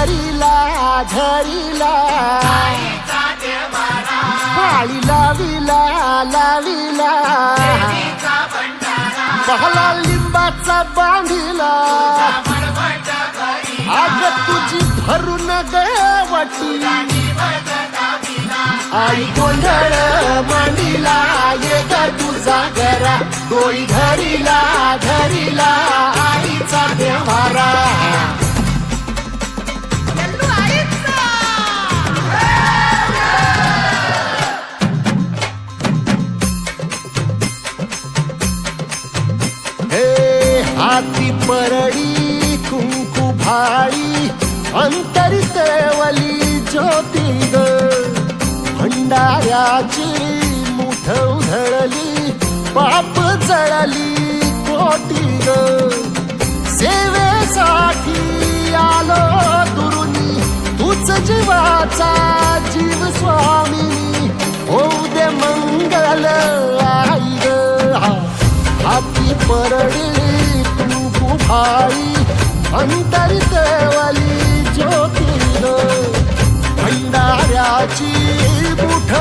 धरिला धरिला पाळी लाविला लाविला बहला लिंबाचा बांधिला आग तुझी भरून गवटी आई गोंधळ मांडिला ये ग तुझा घरा डोई धरिला धरिला आईचा देवारा हाती परडी कुंकू भाळी अंतरितवली ज्योती ग भंडाऱ्याची मुठ उधळली पाप जळली कोटी ग सेवेसाठी आलो दुरुनी तूच जीवाचा जीव स्वामी होऊ दे मंगल आई ग हाती परडी भाई अंतरितवली ज्योती भंडाऱ्याची मुठ